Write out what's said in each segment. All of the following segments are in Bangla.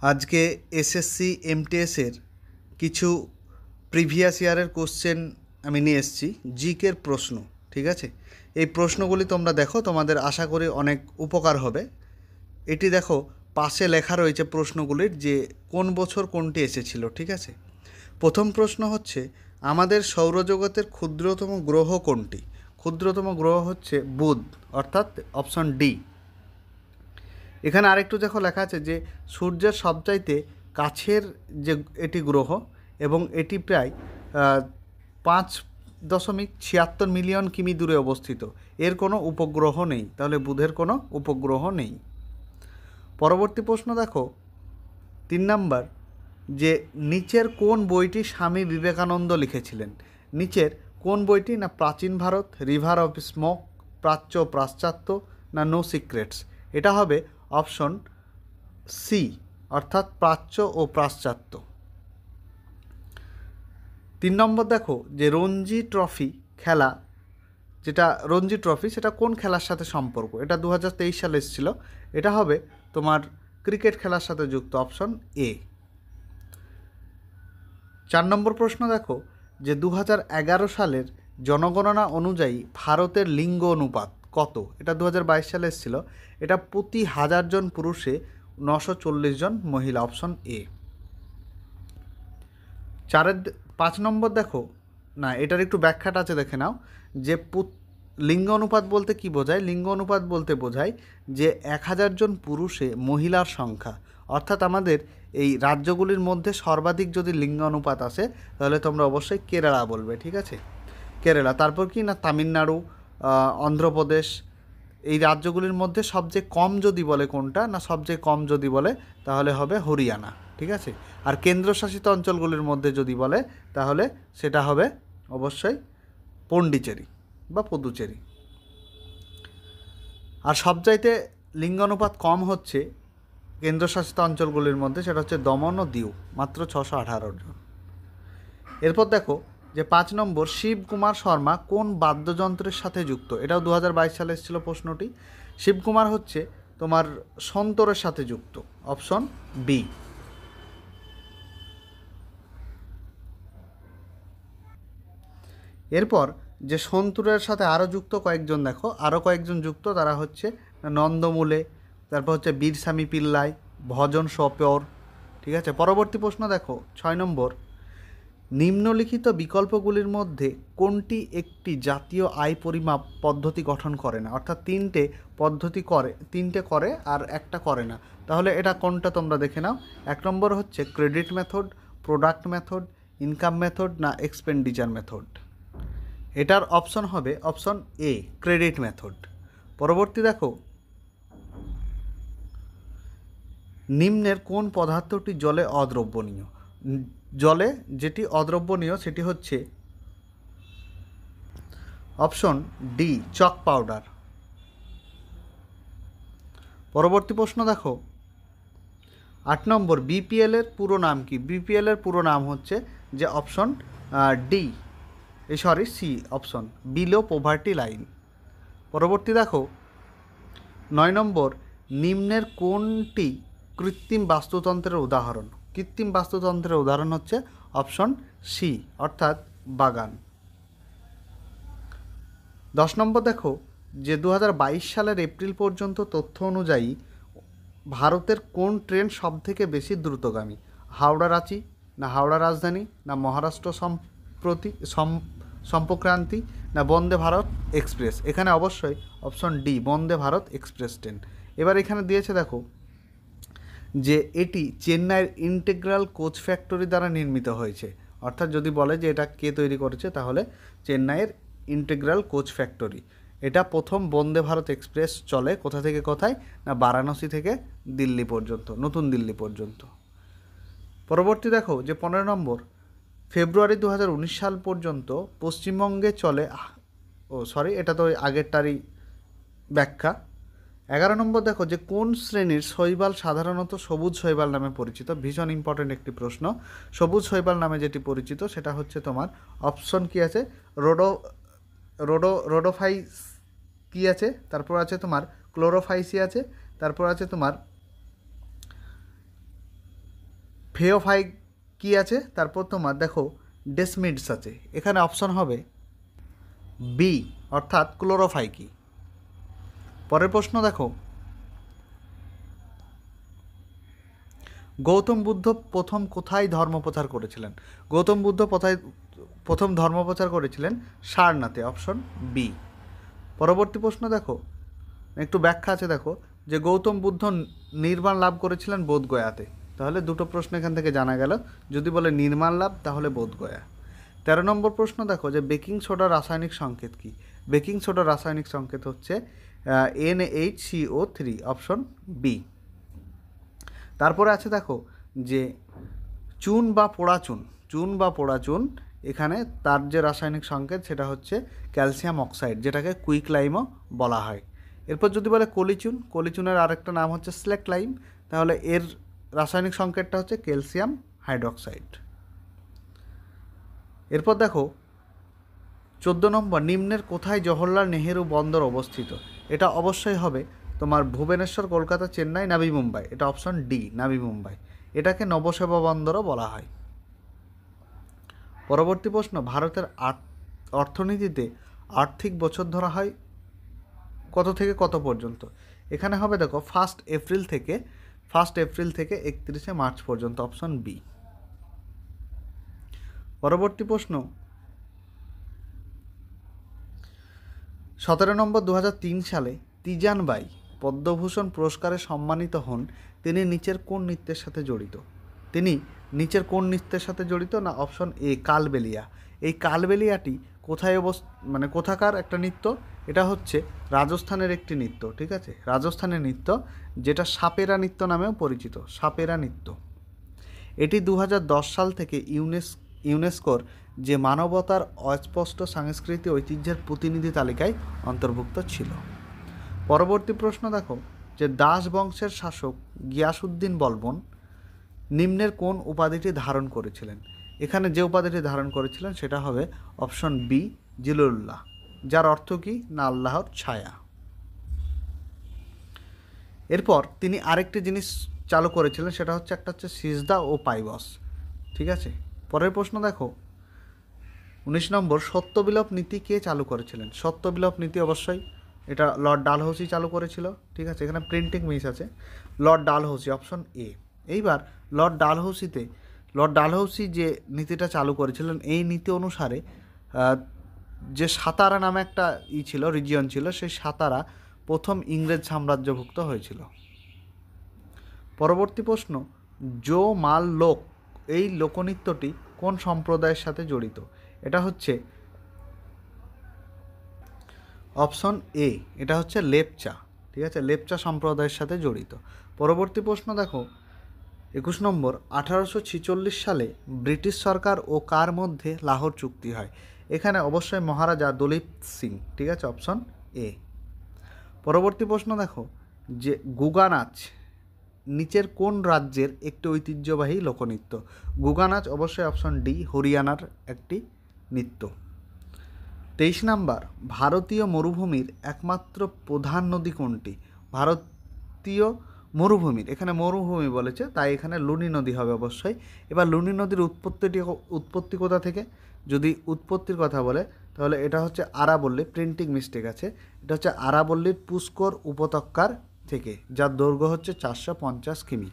আজকে এসএসসি এমটিএসের কিছু প্রিভিয়াস ইয়ারের কোশ্চেন আমি নিয়ে এসেছি, জিকের প্রশ্ন। ঠিক আছে, এই প্রশ্নগুলি তোমরা দেখো, তোমাদের আশা করি অনেক উপকার হবে। এটি দেখো, পাশে লেখা রয়েছে প্রশ্নগুলির যে কোন বছর কোনটি এসেছিল। ঠিক আছে, প্রথম প্রশ্ন হচ্ছে, আমাদের সৌরজগতের ক্ষুদ্রতম গ্রহ কোনটি? ক্ষুদ্রতম গ্রহ হচ্ছে বুধ, অর্থাৎ অপশন ডি। এখানে আরেকটু দেখো লেখা আছে যে সূর্যের সবচাইতে কাছের যে এটি গ্রহ এবং এটি প্রায় 5.76 মিলিয়ন কিমি দূরে অবস্থিত। এর কোনো উপগ্রহ নেই, তাহলে বুধের কোনো উপগ্রহ নেই। পরবর্তী প্রশ্ন দেখো 3 নাম্বার, যে নিচের কোন বইটি স্বামী বিবেকানন্দ লিখেছিলেন? নিচের কোন বইটি? না প্রাচীন ভারত, রিভার অফ স্মোক, প্রাচ্য ও পাশ্চাত্য, না নো সিক্রেটস। এটা হবে অপশন সি, অর্থাৎ প্রাচ্য ও পাশ্চাত্য। 3 নম্বর দেখো, যে রঞ্জি ট্রফি খেলা, যেটা রঞ্জি ট্রফি, সেটা কোন খেলার সাথে সম্পর্ক? এটা 2023 সালে এসেছিল। এটা হবে তোমার ক্রিকেট খেলার সাথে যুক্ত, অপশন এ। 4 নম্বর প্রশ্ন দেখো, যে 2011 সালের জনগণনা অনুযায়ী ভারতের লিঙ্গ অনুপাত কত? এটা 2022 সালে এসেছিল। এটা প্রতি 1000 জন পুরুষে 940 জন মহিলা, অপশন এ। 5 নম্বর দেখো, না এটার একটু ব্যাখ্যাটা আছে, দেখে নাও। যে লিঙ্গ অনুপাত বলতে কি বোঝায়? লিঙ্গ অনুপাত বলতে বোঝায় যে 1000 জন পুরুষে মহিলার সংখ্যা। অর্থাৎ আমাদের এই রাজ্যগুলির মধ্যে সর্বাধিক যদি লিঙ্গ অনুপাত আসে, তাহলে তোমরা অবশ্যই কেরালা বলবে। ঠিক আছে, কেরালা। তারপর কি না তামিলনাড়ু, অন্ধ্রপ্রদেশ, এই রাজ্যগুলির মধ্যে সবচেয়ে কম যদি বলে কোনটা, না সবচেয়ে কম যদি বলে তাহলে হবে হরিয়ানা। ঠিক আছে, আর কেন্দ্রশাসিত অঞ্চলগুলির মধ্যে যদি বলে তাহলে সেটা হবে অবশ্যই পন্ডিচেরি বা পুদুচেরি। আর সবচাইতে লিঙ্গানুপাত কম হচ্ছে কেন্দ্রশাসিত অঞ্চলগুলির মধ্যে, সেটা হচ্ছে দমন ও দিউ, মাত্র 618 জন। এরপর দেখো, যে 5 নম্বর, শিবকুমার শর্মা কোন বাদ্যযন্ত্রের সাথে যুক্ত? এটাও 2022 সালে এসেছিল প্রশ্নটি। শিবকুমার হচ্ছে তোমার সন্তরের সাথে যুক্ত, অপশন বি। এরপর যে সন্তুরের সাথে আরও যুক্ত কয়েকজন দেখো, আরও কয়েকজন যুক্ত, তারা হচ্ছে নন্দমূলে, তারপর হচ্ছে বীরস্বামী পিল্লাই, ভজন সপর। ঠিক আছে, পরবর্তী প্রশ্ন দেখো 6 নম্বর, নিম্নলিখিত বিকল্পগুলির মধ্যে কোনটি একটি জাতীয় আয় পরিমাপ পদ্ধতি গঠন করে না? অর্থাৎ তিনটে করে আর একটা করে না, তাহলে এটা কোনটা তোমরা দেখে নাও। 1 নম্বর হচ্ছে credit method, product method, income method, না এক্সপেন্ডিচার মেথড। এটার অপশন হবে অপশন এ, ক্রেডিট মেথড। পরবর্তী দেখো, নিম্নের কোন পদার্থটি জলে অদ্রবণীয়? জলে যেটি অদ্রবণীয় সেটি হচ্ছে অপশন ডি, চক পাউডার। পরবর্তী প্রশ্ন দেখো 8 নম্বর, বিপিএল এর পুরো নাম কি? বিপিএল এর পুরো নাম হচ্ছে যে option D, C option, below poverty line. পরবর্তী দেখো 9 নম্বর, নিম্নের কোনটি কৃত্রিম বাস্তুতন্ত্রের উদাহরণ? কৃত্রিম বাস্তুতন্ত্রের উদাহরণ হচ্ছে অপশন সি, অর্থাৎ বাগান। 10 নম্বর দেখো, যে 2022 সালের এপ্রিল পর্যন্ত তথ্য অনুযায়ী ভারতের কোন ট্রেন সবথেকে বেশি দ্রুতগামী? হাওড়া রাঁচি, না হাওড়া রাজধানী, না মহারাষ্ট্র সম্প্রক্রান্তি, না বন্দে ভারত এক্সপ্রেস। এখানে অবশ্যই option D, Vande Bharat express train. এবার এখানে দিয়েছে দেখো, যে এটি চেন্নাইয়ের ইন্টিগ্রাল কোচ ফ্যাক্টরি দ্বারা নির্মিত হয়েছে। অর্থাৎ যদি বলে যে এটা কে তৈরি করেছে, তাহলে চেন্নাইয়ের ইন্টিগ্রাল কোচ ফ্যাক্টরি। এটা প্রথম বন্দে ভারত এক্সপ্রেস চলে কোথা থেকে কোথায়? না বারাণসী থেকে দিল্লি পর্যন্ত, নতুন দিল্লি পর্যন্ত। পরবর্তী দেখো, যে 15 নম্বর, ফেব্রুয়ারি 2019 সাল পর্যন্ত পশ্চিমবঙ্গে চলে, এটা তো আগেরটারই ব্যাখ্যা। 11 নম্বর দেখো, যে কোন শ্রেণীর শৈবাল সাধারণত সবুজ শৈবাল নামে পরিচিত? ভীষণ ইম্পর্টেন্ট একটি প্রশ্ন। সবুজ শৈবাল নামে যেটি পরিচিত সেটা হচ্ছে তোমার অপশন কি আছে, রোডোফাইস কি আছে, তারপর আছে তোমার ক্লোরোফাইসি আছে, তারপর আছে তোমার ফেওফাই কী আছে, তারপর তোমার দেখো ডেসমিডস আছে। এখানে অপশন হবে বি অর্থাৎ ক্লোরোফাইকি। পরের প্রশ্ন দেখো, গৌতম বুদ্ধ প্রথম কোথায় ধর্মপ্রচার করেছিলেন? গৌতম বুদ্ধ প্রথম ধর্মপ্রচার করেছিলেন সারনাথে, অপশন বি। পরবর্তী প্রশ্ন দেখো, একটু ব্যাখ্যা আছে দেখো, যে গৌতম বুদ্ধ নির্বাণ লাভ করেছিলেন বোধগয়াতে। তাহলে দুটো প্রশ্ন এখান থেকে জানা গেল। যদি বলে নির্মাণ লাভ তাহলে বোধগয়া। 13 নম্বর প্রশ্ন দেখো, যে বেকিং সোডার রাসায়নিক সংকেত কী? বেকিং সোডার রাসায়নিক সংকেত হচ্ছে NaHCO3, অপশন বি। তারপরে আছে দেখো যে চুন বা পোড়া চুন, এখানে তার যে রাসায়নিক সংকেত সেটা হচ্ছে ক্যালসিয়াম অক্সাইড, যেটাকে কুইকলাইমও বলা হয়। এরপর যদি বলে কলিচুনের আরেকটা নাম হচ্ছে স্লেট লাইম, তাহলে এর রাসায়নিক সংকেতটা হচ্ছে ক্যালসিয়াম হাইড্রোক্সাইড। এরপর দেখো 14 নম্বর, নিম্নের কোথায় জওহরলাল নেহেরু বন্দর অবস্থিত? এটা অবশ্যই হবে তোমার ভুবনেশ্বর, কলকাতা, চেন্নাই, নাভি মুম্বাই। এটা অপশন ডি, নাভি মুম্বাই। এটাকে নবসেবা বন্দরও বলা হয়। পরবর্তী প্রশ্ন, ভারতের অর্থনীতিতে আর্থিক বছর ধরা হয় কত থেকে কত পর্যন্ত? এখানে হবে দেখো 1 এপ্রিল থেকে 31 মার্চ পর্যন্ত, অপশন বি। পরবর্তী প্রশ্ন 17 নম্বর, 2003 সালে তিজান বাই পদ্মভূষণ পুরস্কারে সম্মানিত হন। তিনি নিচের কোন নৃত্যের সাথে জড়িত? না অপশন এ কালবেলিয়া। এই কালবেলিয়াটি কোথাকার একটা নৃত্য? এটা হচ্ছে রাজস্থানের একটি নৃত্য, ঠিক আছে, রাজস্থানের নৃত্য, যেটা সাপেরা নৃত্য নামেও পরিচিত, সাপেরা নৃত্য। এটি 2010 সাল থেকে ইউনেস্কোর যে মানবতার অস্পষ্ট সাংস্কৃতিক ঐতিহ্যের প্রতিনিধি তালিকায় অন্তর্ভুক্ত ছিল। পরবর্তী প্রশ্ন দেখো, যে দাস বংশের শাসক গিয়াসউদ্দিন বলবন নিম্নের কোন উপাধিটি ধারণ করেছিলেন? এখানে যে উপাধিটি ধারণ করেছিলেন সেটা হবে অপশন বি, জিলুল্লাহ, যার অর্থ কি? না আল্লাহর ছায়া। এরপর তিনি আরেকটি জিনিস চালু করেছিলেন, সেটা হচ্ছে একটা হচ্ছে সিজদা ও পাইবস, ঠিক আছে। পরের প্রশ্ন দেখো 19 নম্বর, সত্যবিলোপ নীতি কে চালু করেছিলেন? সত্যবিলোপ নীতি অবশ্যই এটা লর্ড ডালহৌসি চালু করেছিল, ঠিক আছে। এখানে প্রিন্টিং মিস আছে, লর্ড ডালহৌসি, অপশন এ। এইবার লর্ড ডালহৌসি যে নীতিটা চালু করেছিলেন, এই নীতি অনুসারে যে সাতারা নামে একটা রিজিয়ন ছিল, সেই সাতারা প্রথম ইংরেজ সাম্রাজ্যভুক্ত হয়েছিল। পরবর্তী প্রশ্ন, জো মাল লোক, এই লোকনৃত্যটি কোন সম্প্রদায়ের সাথে জড়িত? এটা হচ্ছে অপশন এ, এটা হচ্ছে লেপচা, ঠিক আছে, লেপচা সম্প্রদায়ের সাথে জড়িত। পরবর্তী প্রশ্ন দেখো 21 নম্বর, 1846 সালে ব্রিটিশ সরকার ও কার মধ্যে লাহোর চুক্তি হয়? এখানে অবশ্যই মহারাজা দলীপ সিং, ঠিক আছে, অপশন এ। পরবর্তী প্রশ্ন দেখো, যে গুগা নাচ নিচের কোন রাজ্যের একটি ঐতিহ্যবাহী লোকনৃত্য? গুগা নাচ অবশ্যই অপশন ডি, হরিয়ানার একটি নৃত্য। 23 নাম্বার, ভারতীয় মরুভূমির একমাত্র প্রধান নদী কোনটি? ভারতীয় মরুভূমির, এখানে মরুভূমি বলেছে তাই এখানে লুনি নদী হবে অবশ্যই। এবার লুনি নদীর উৎপত্তি কোথা থেকে? যদি উৎপত্তির কথা বলে তাহলে এটা হচ্ছে আরাবল্লী, প্রিন্টিং মিস্টেক আছে, এটা হচ্ছে আরাবল্লীর পুষ্কর উপত্যকার থেকে, যার দৈর্ঘ্য হচ্ছে 450 কিমি।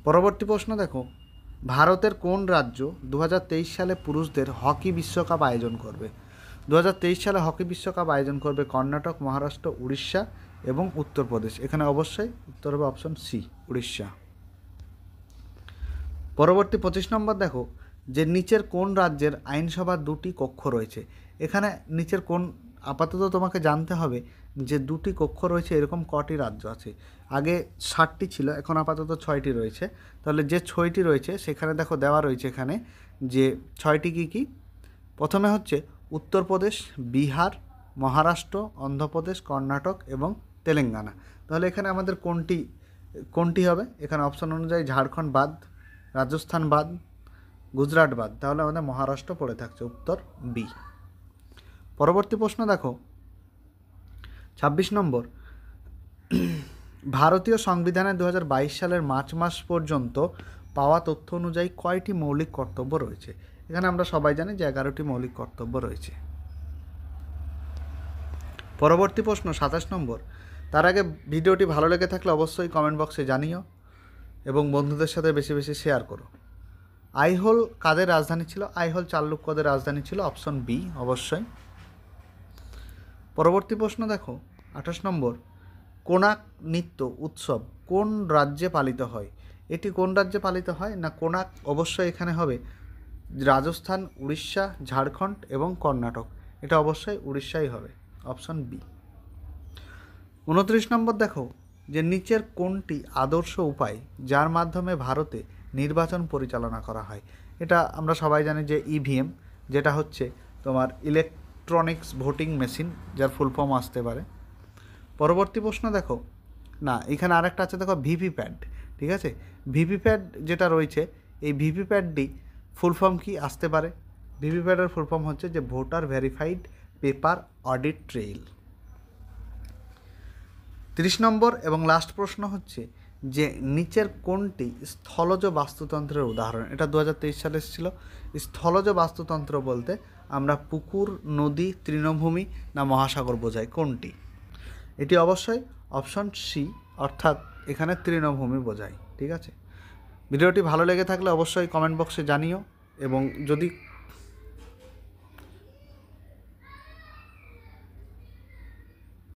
পরবর্তী প্রশ্ন দেখো, ভারতের কোন রাজ্য 2023 সালে পুরুষদের হকি বিশ্বকাপ আয়োজন করবে? 2023 সালে হকি বিশ্বকাপ আয়োজন করবে কর্ণাটক, মহারাষ্ট্র, উড়িষ্যা এবং উত্তরপ্রদেশ। এখানে অবশ্যই উত্তর হবে অপশন সি, উড়িষ্যা। পরবর্তী 25 নম্বর দেখো, যে নিচের কোন রাজ্যের আইনসভার 2টি কক্ষ রয়েছে? এখানে নিচের কোন, আপাতত তোমাকে জানতে হবে যে 2টি কক্ষ রয়েছে এরকম কটি রাজ্য আছে। আগে 60টি ছিল, এখন আপাতত 6টি রয়েছে। তাহলে যে 6টি রয়েছে সেখানে দেখো দেওয়া রয়েছে এখানে যে 6টি কী? প্রথমে হচ্ছে উত্তরপ্রদেশ, বিহার, মহারাষ্ট্র, অন্ধ্রপ্রদেশ, কর্ণাটক এবং তেলেঙ্গানা। তাহলে এখানে আমাদের কোনটি হবে? এখানে অপশন অনুযায়ী ঝাড়খণ্ড বাদ, রাজস্থান বাদ, গুজরাট বাদ, তাহলে আমাদের মহারাষ্ট্র পড়ে থাকছে, উত্তর বি। পরবর্তী প্রশ্ন দেখো 26 নম্বর, ভারতীয় সংবিধানে 2022 সালের মার্চ মাস পর্যন্ত পাওয়া তথ্য অনুযায়ী কয়টি মৌলিক কর্তব্য রয়েছে? এখানে আমরা সবাই জানি যে 11টি মৌলিক কর্তব্য রয়েছে। পরবর্তী প্রশ্ন 27 নম্বর। তার আগে ভিডিওটি ভালো লেগে থাকলে অবশ্যই কমেন্ট বক্সে জানিও এবং বন্ধুদের সাথে বেশি বেশি শেয়ার করো। আইহোল কাদের রাজধানী ছিল? আইহোল চালুক্যদের রাজধানী ছিল, অপশন বি অবশ্যই। পরবর্তী প্রশ্ন দেখো 28 নম্বর। কোনাক নৃত্য উৎসব কোন রাজ্যে পালিত হয়? এটি কোন রাজ্যে পালিত হয় না? কোনাক অবশ্যই এখানে হবে রাজস্থান, উড়িষ্যা, ঝাড়খণ্ড এবং কর্ণাটক। এটা অবশ্যই উড়িষ্যাই হবে, অপশন বি। 29 নম্বর দেখো যে নিচের কোনটি আদর্শ উপায় যার মাধ্যমে ভারতে নির্বাচন পরিচালনা করা হয়? এটা আমরা সবাই জানি যে ইভিএম, যেটা হচ্ছে তোমার ইলেকট্রনিক্স ভোটিং মেশিন, যার ফুল ফর্ম আসতে পারে। পরবর্তী প্রশ্ন দেখো, না এখানে আরেকটা আছে দেখো ভিভিপ্যাট, ঠিক আছে? ভিভিপ্যাট যেটা রয়েছে, এই ভিভিপ্যাটটি ফুল ফর্ম কি আসতে পারে? ভিভিপ্যাটের ফুল ফর্ম হচ্ছে যে voter verified paper audit trail. 30 নম্বর এবং লাস্ট প্রশ্ন হচ্ছে যে নিচের কোনটি স্থলজ বাস্তুতন্ত্রের উদাহরণ? এটা 2023 সালে এসেছিল। স্থলজ বাস্তুতন্ত্র বলতে আমরা পুকুর, নদী, তৃণভূমি না মহাসাগর বোঝাই, কোনটি? এটি অবশ্যই অপশন সি, অর্থাৎ এখানে তৃণভূমি বোঝায়, ঠিক আছে? ভিডিওটি ভালো লেগে থাকলে অবশ্যই কমেন্ট বক্সে জানিও এবং যদি